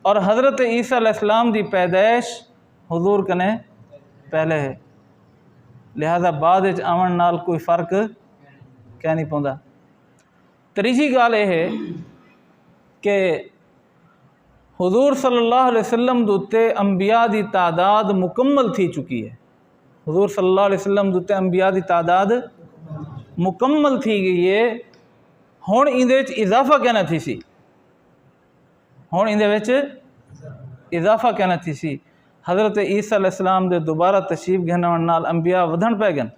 اور حضرت عیسیٰ علیہ السلام دی پیدائش حضور کنے پہلے ہے، لہذا بعد آون نال کوئی فرق کہہ نہیں پوندا۔ تیجی گال یہ ہے کہ حضور صلی اللہ علیہ وسلم دوتے انبیاء دی تعداد مکمل تھی چکی ہے۔ حضور صلی اللہ علیہ وسلم دوتے انبیاء دی تعداد مکمل تھی گئی ہے، ہون ایندے وچ اضافہ کہنا تھی سی، ہون ایندے وچ اضافہ کہنا تھی سی۔ حضرت عیسیٰ علیہ السلام دے دوبارہ تشریف گھنون نال انبیاء ودھن پہ گن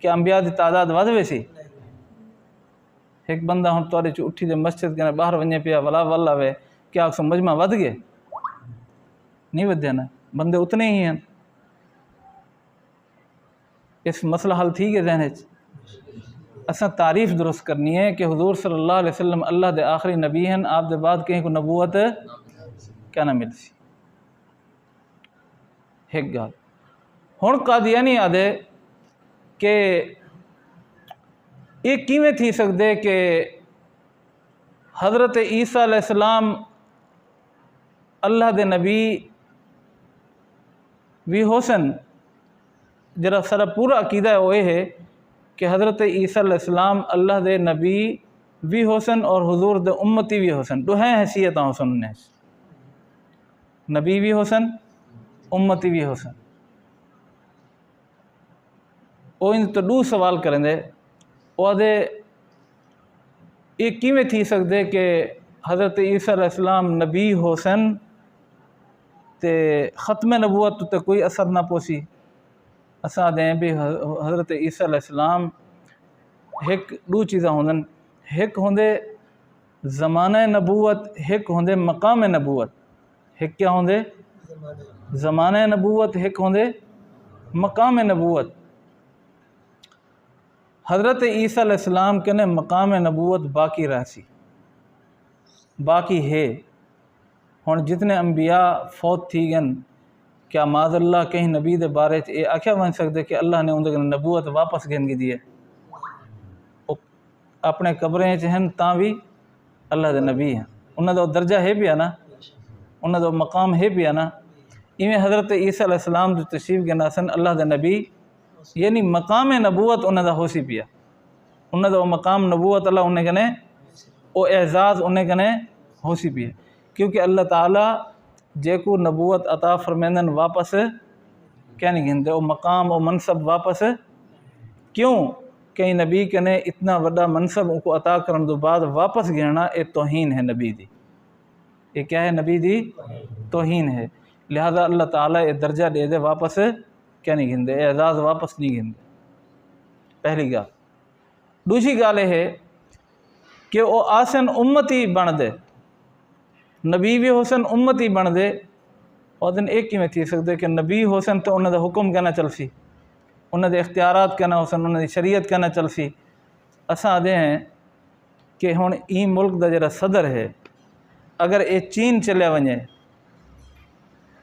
کہ انبیاء دی تعداد ود وے سی؟ ایک بندہ ہن توڑے چ اٹھی دے مسجد کنے باہر ونجے پیا ولا ولا وے کیا سو مجمع ود گئے؟ نہیں ودے نا، بندے اتنے ہی ہیں۔ اس مسئلہ حل تھی گئے ذہن وچ اساں تعریف درست کرنی ہے کہ حضور صلی اللہ علیہ وسلم اللہ دے آخری نبی ہیں، آپ دے بعد کہیں کو نبوت کیا نہ مل سی۔ ایک گال ہن قادیانی آدھے کہ یہ کیویں تھی سکدے کہ حضرت عیسیٰ علیہ السلام اللہ دے نبی بھی حسن، جرا سارا پورا عقیدہ ہے وہ یہ ہے کہ حضرت عیسیٰ علیہ السلام اللہ دے نبی بھی حسن اور حضور دے امتی بھی حسن، دو ہیں حیثیتاں حسن انہیں، نبی بھی حسن امتی بھی حسن۔ وہ ان تو دو سوال کریں دے، وہ دے یہ کیویں تھی سکدے کہ حضرت عیسیٰ علیہ السلام نبی حسن تے ختم نبوت تے کوئی اثر نہ پوسی۔ اساں دیں بھی حضرت عیسیٰ علیہ السلام ایک دو چیزاں ہوندن، ایک ہوندے زمانہ نبوت، ایک ہوندے مقام نبوت۔ ایک کیا ہوندے؟ زمانہ نبوت، ایک ہوندے مقام نبوت۔ حضرت عیسیٰ علیہ السلام کنے مقام نبوت باقی رہ سی، باقی ہے۔ ہن جتنے انبیاء فوت تھی گن، کیا معاذ اللہ کہیں نبی دے بارے یہ آکھیا بن سکتے کہ اللہ نے اندر نبوت واپس گھن کی دی ہے؟ اپنے قبریں چہن تاں بھی اللہ دے نبی ہیں، انہاں دا درجہ ہے بھی نا، انہاں دا مقام ہے بھی نا۔ ایویں حضرت عیسیٰ علیہ السلام جو تشریف گنا سن اللہ دے نبی، یعنی مقام نبوت انہاں دا ہو سی پیا، انہاں دا مقام نبوت اللہ انہیں کنے او اعزاز انہیں کنے ہو سی پیا، کیونکہ اللہ تعالیٰ جے کو نبوت عطا فرمیندن واپس کیا نہیں گھندے، او مقام او منصب واپس کیوں؟ کہیں نبی کنے اتنا وڈا منصب ان کو عطا کرن دو بعد واپس گھننا اے توہین ہے نبی دی، یہ کیا ہے؟ نبی دی توہین ہے۔ لہذا اللہ تعالیٰ یہ درجہ دے دے واپس کیا نہیں گھندے، اعزاز واپس نہیں گھندے، پہلی گال۔ دوسری گال یہ ہے کہ وہ آسن امتی بن دے، نبی بھی حسن امتی بن دے، اور دن ایک ہی میں تھی سکتے کہ نبی حسن تو انہوں دا حکم کہنا چل سی، انہوں دے اختیارات کہنا حسن، انہوں دی شریعت کہنا چل سی۔ اساں دے ہیں کہ ہن ای ملک دا جڑا صدر ہے، اگر اے چین چلے ونجے،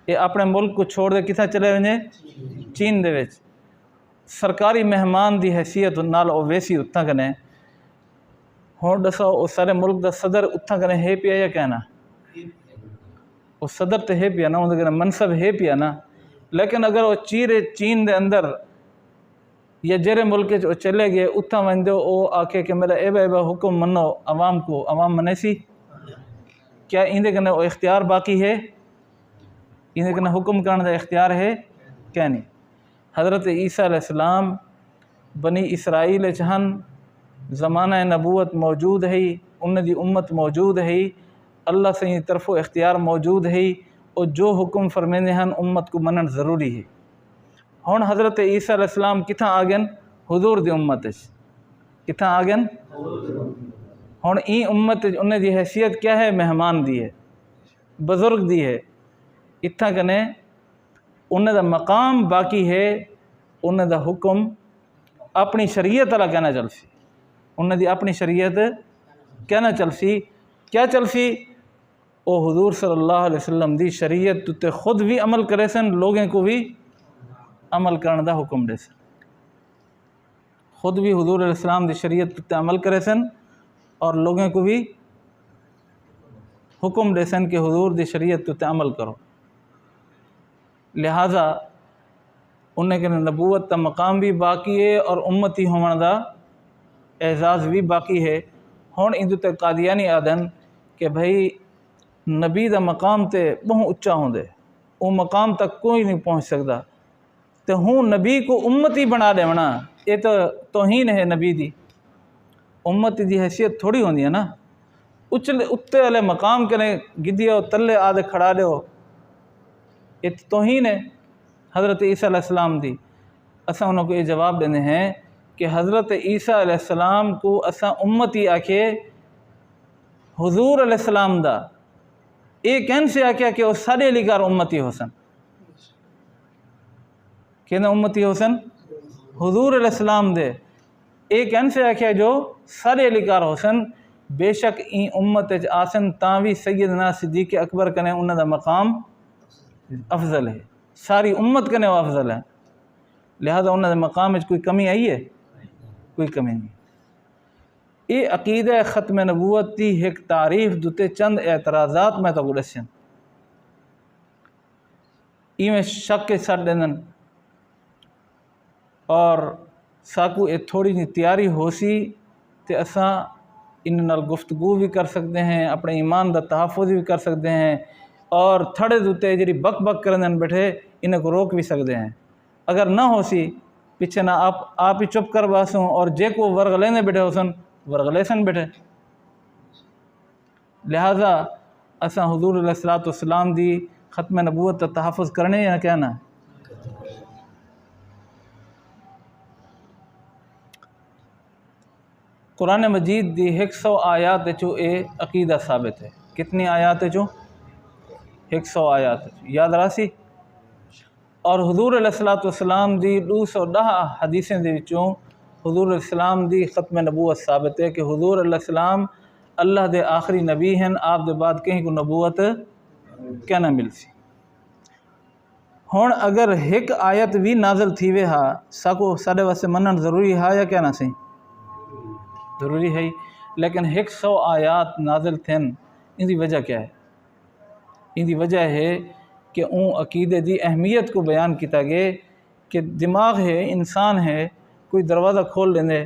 یہ اپنے ملک کو چھوڑ دے کتھا چلے ونجے؟ چین دے وچ سرکاری مہمان دی حیثیت نال او ویسی اتھاں کنے، ہن دسو او سارے ملک دا صدر اتھاں کنے ہے پیا یا کہنا؟ وہ صدر تے ہے پیا نا، اندر کنے منصب ہے پیا نا، لیکن اگر وہ چین دے اندر یا جڑے ملک وہ چلے گئے اتھاں وندے او آکھے کہ میرا اے با حکم منو عوام کو، عوام منے سی؟ کیا ایندے کنے وہ اختیار باقی ہے؟ ایندے کنے حکم کرنے دا اختیار ہے؟ کیا نہیں۔ حضرت عیسیٰ علیہ السلام بنی اسرائیل چہن زمانہ نبوت موجود ہے، انہیں دی امت موجود ہے، اللہ سے طرف و اختیار موجود ہے، اور جو حکم فرمیندے ہیں امت کو منن ضروری ہے۔ ہن حضرت عیسیٰ علیہ السلام کتھاں آگن؟ حضور دی امت کتھاں آگن؟ ہن ای امت انہیں دی حیثیت کیا ہے؟ مہمان دی ہے، بزرگ دی ہے، اتھاں کنے انہیں دا مقام باقی ہے، انہیں دا حکم اپنی شریعت اللہ کہنا چل سی، انہیں دی اپنی شریعت کہنا چل سی، کیا چل سی؟ او حضور صلی اللہ علیہ وسلم دی شریعت تے خود بھی عمل کرے سن، لوگوں کو بھی عمل کرنے دا حکم دے سن، خود بھی حضور علیہ السلام دی شریعت تے عمل کرے سن اور لوگوں کو بھی حکم ڈیسن کہ حضور دی شریعت تے عمل کرو، لہٰذا انہیں کہ نبوت تا مقام بھی باقی ہے اور امتی ہون دا اعزاز بھی باقی ہے۔ ہن اندو تے قادیانی آدن کہ بھئی نبی دا مقام تے بہت اچا ہوندے، وہ مقام تک کوئی نہیں پہنچ سکتا، تو ہوں نبی کو امتی بنا دیونا یہ تو توہین ہے نبی دی۔ امتی دی حیثیت تھوڑی ہوندی ہے نا، اتے والے مقام کنے گدیو تلے آدھے کھڑا دیو، یہ توہین ہے حضرت عیسیٰ علیہ السلام دی۔ اساں انہوں کو یہ جواب دینے ہیں کہ حضرت عیسیٰ علیہ السلام کو اساں امتی آکھے حضور علیہ السلام دا، یہ کہن سے آکھیا کہ وہ سارے لکار امتی حسن، کہنا امتی حسن حضور علیہ السلام دے، یہ کہن سے آکھیا جو سارے لکار حسن، بے شک این امت آسن تاوی سیدنا صدیق اکبر کنے انہوں دا مقام افضل ہے، ساری امت کنے وہ افضل ہے، لہذا انہوں دا مقام کوئی کمی آئی ہے؟ کوئی کمی نہیں۔ یہ عقیدہ ختم نبوت دی ایک تعریف دوتے چند اعتراضات میں تو گڑسن میں شک کے سر دینن اور ساکو یہ تھوڑی جی تیاری ہو سی تے اساں ان نال گفتگو بھی کر سکتے ہیں، اپنے ایمان دا تحفظ بھی کر سکتے ہیں، اور تھڑے دوتے جڑی بک بک کرنے بیٹھے انہیں کو روک بھی سکتے ہیں۔ اگر نہ ہو سی پیچھے نہ آپ ہی چپ کر باسوں اور جے کو ورغ لینے بیٹھے ہو سن ورغ لے سن بیٹھے، لہٰذا اساں حضور علیہ السلام دی ختم نبوت تا تحفظ کرنے یا کہنا ہے۔ قرآن مجید دی 100 آیات چو اے عقیدہ ثابت ہے۔ کتنی آیات چو؟ 100 آیات یاد راسی، اور حضور علیہ السلام دی 210 حدیثیں دے وچوں حضور علیہ السلام دی ختم نبوت ثابت ہے کہ حضور علیہ السلام اللہ دے آخری نبی ہیں، آپ دے بعد کہیں کو نبوت کیا نہ مل سی۔ ہون اگر ایک آیت بھی نازل تھی وے ہا ساکو ساڑے واسے منن ضروری ہا یا کیا نہ سی؟ ضروری ہے، لیکن 100 آیات نازل تھیں، ان دی وجہ کیا ہے؟ ان دی وجہ ہے کہ اون عقیدے دی اہمیت کو بیان کیتا گئے کہ دماغ ہے، انسان ہے، کوئی دروازہ کھول لیندے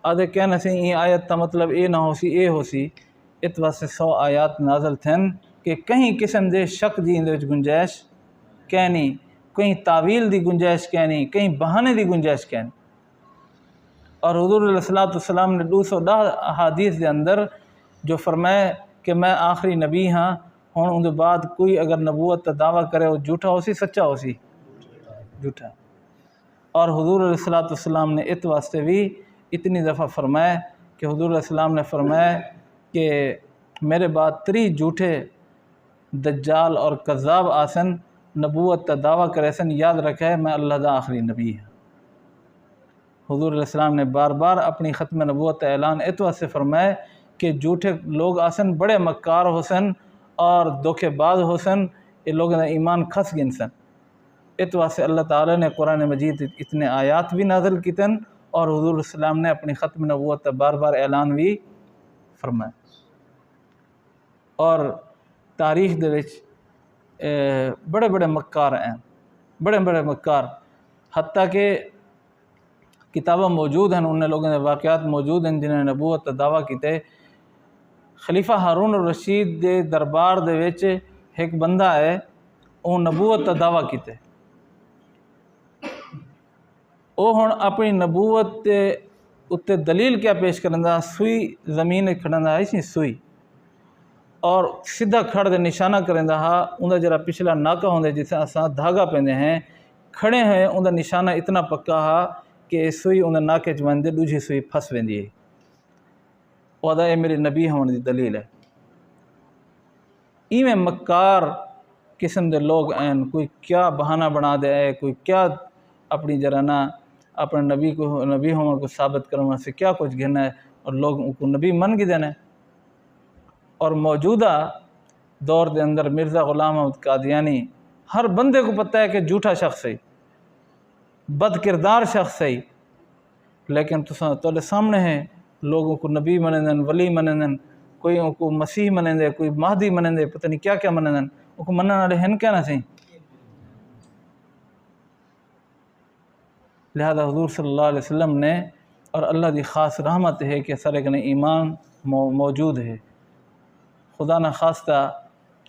آدھے کہنا سی یہ آیت تا مطلب اے نہ ہو سی اے ہو سی، اس واسطے 100 آیات نازل تھیں کہ کہیں قسم دے شک دی اندے وچ گنجائش کہنی، کہیں تعویل دی گنجائش کہنی، کہیں بہانے دی گنجائش کہنی۔ اور حضور علیہ السلام نے 210 احادیث دے اندر جو فرمائے کہ میں آخری نبی ہاں، ہون ان دے بعد کوئی اگر نبوت تا دعویٰ کرے وہ جھوٹا ہو سی سچا ہو سی؟ جھوٹا۔ اور حضور علیہ السلام نے اس واسطے بھی اتنی دفعہ فرمایا کہ حضور علیہ السلام نے فرمایا کہ میرے بعد 3 جھوٹے دجال اور کذاب آسن، نبوت تا دعویٰ کرے سن، یاد رکھے میں اللہ دا آخری نبی ہوں۔ حضور علیہ السلام نے بار بار اپنی ختم نبوت کا اعلان اس واسطے فرمایا کہ جھوٹے لوگ آسن بڑے مکار ہو سن اور دھوکے باز ہو سن، یہ لوگوں نے ایمان کھس گن سن۔ اس واسطے اللہ تعالیٰ نے قرآن مجید اتنے آیات بھی نازل کیتن اور حضور علیہ السلام نے اپنی ختم نبوت کا بار بار اعلان بھی فرمایا۔ اور تاریخ دے وچ بڑے بڑے مکار ہیں، بڑے بڑے مکار، حتیٰ کہ کتابیں موجود ہیں، انہیں لوگوں نے واقعات موجود ہیں جنہوں نے نبوت کا دعویٰ کیتے۔ خلیفہ ہارون الرشید دے دربار دے وچ ایک بندہ ہے، وہ نبوت کا دعویٰ کیتے، وہ ہن اپنی نبوت اتنے دلیل کیا پیش کرنا، سوئی زمین کھڑنا ہے سی سوئی، اور سیدھا کھڑ دے نشانہ کرنا ہا، اندر جرا پچھلا ناکہ ہوندے جسے اساں دھاگا پہنے ہیں کھڑے ہیں، اندر نشانہ اتنا پکا ہا کہ سوئی اندر ناکے چوندے دوجی سوئی پھس ویندی ہے، وہ دا اے میرے نبی ہونے دی دلیل ہے۔ ایویں مکار قسم دے لوگ ہیں، کوئی کیا بہانہ بنا دے ہے، کوئی کیا اپنی جرانا اپنے نبی ہونے کو ثابت کرنے سے کیا کچھ گھنا ہے، اور لوگ ان کو نبی من گی دینا ہے۔ اور موجودہ دور دے اندر مرزا غلام احمد قادیانی ہر بندے کو پتہ ہے کہ جھوٹا شخص ہے، بد کردار شخص ہے، لیکن تولے سامنے ہیں لوگوں کو نبی منندن، ولی منندن، کوئی کو مسیح منندے، کوئی مہدی منندے، پتہ نہیں کیا کیا منندن، ان کو منن والے ہن کیا نہ سہیں۔ لہذا حضور صلی اللہ علیہ وسلم نے اور اللہ دی خاص رحمت ہے کہ سارے کنے ایمان موجود ہے۔ خدا نہ خواستہ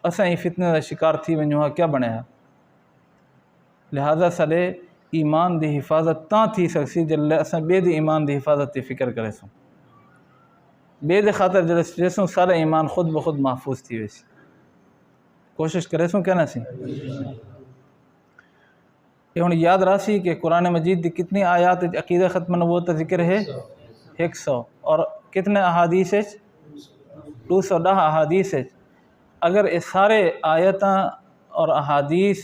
اساں ہی فتنے دا شکار تھی ونجو ہاں کیا بنیا۔ لہذا سارے ایمان دی حفاظت تاں تھی سکسی جلے اساں بے دی ایمان دی حفاظت تی فکر کرے سوں، بے دے خاطر جلے سوں سارا ایمان خود بخود محفوظ تھی ویسی، کوشش کرے سوں کیا نہ سی۔ یہ ہن یاد راسی کہ قرآن مجید دی کتنی آیات عقیدہ ختم نبوت کا ذکر ہے؟ 100، اور کتنے احادیث 210 احادیث۔ اگر یہ سارے آیتاں اور احادیث